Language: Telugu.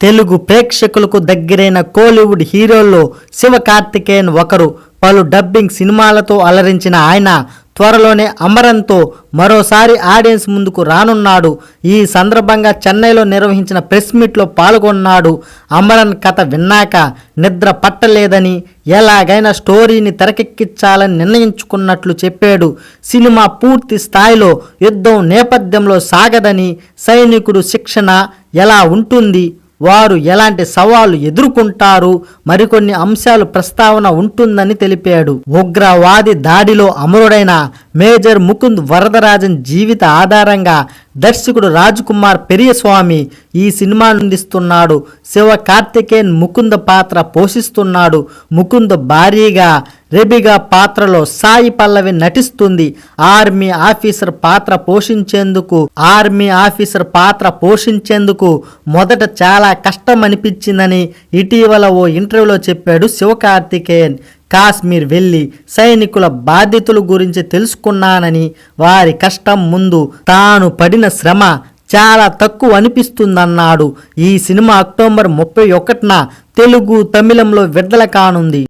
తెలుగు ప్రేక్షకులకు దగ్గరైన కోలీవుడ్ హీరోల్లో శివకార్తికేయన్ ఒకరు. పలు డబ్బింగ్ సినిమాలతో అలరించిన ఆయన త్వరలోనే అమరన్తో మరోసారి ఆడియన్స్ ముందుకు రానున్నాడు. ఈ సందర్భంగా చెన్నైలో నిర్వహించిన ప్రెస్ మీట్లో పాల్గొన్నాడు. అమరన్ కథ విన్నాక నిద్ర పట్టలేదని, ఎలాగైనా స్టోరీని తెరకెక్కించాలని నిర్ణయించుకున్నట్లు చెప్పాడు. సినిమా పూర్తి స్థాయిలో యుద్ధం నేపథ్యంలో సాగదని, సైనికుడు శిక్షణ ఎలా ఉంటుంది, వారు ఎలాంటి సవాళ్లు ఎదుర్కొంటారు, మరికొన్ని అంశాలు ప్రస్తావన ఉంటుందని తెలిపాడు. ఉగ్రవాది దాడిలో అమరుడైన మేజర్ ముకుంద్ వరదరాజన్ జీవిత ఆధారంగా దర్శకుడు రాజ్కుమార్ పెరియస్వామి ఈ సినిమాను అందిస్తున్నాడు. శివకార్తికేయన్ ముకుంద్ పాత్ర పోషిస్తున్నాడు. ముకుంద్ భారీగా రెబిగా పాత్రలో సాయి పల్లవి నటిస్తుంది. ఆర్మీ ఆఫీసర్ పాత్ర పోషించేందుకు మొదట చాలా కష్టం అనిపించిందని ఇటీవల ఓ ఇంటర్వ్యూలో చెప్పాడు శివకార్తికేయన్. కాశ్మీర్ వెళ్ళి సైనికుల బాధ్యతల గురించి తెలుసుకున్నానని, వారి కష్టం ముందు తాను పడిన శ్రమ చాలా తక్కువ అనిపిస్తుందన్నాడు. ఈ సినిమా అక్టోబర్ 31న తెలుగు, తమిళంలో విడుదల కానుంది.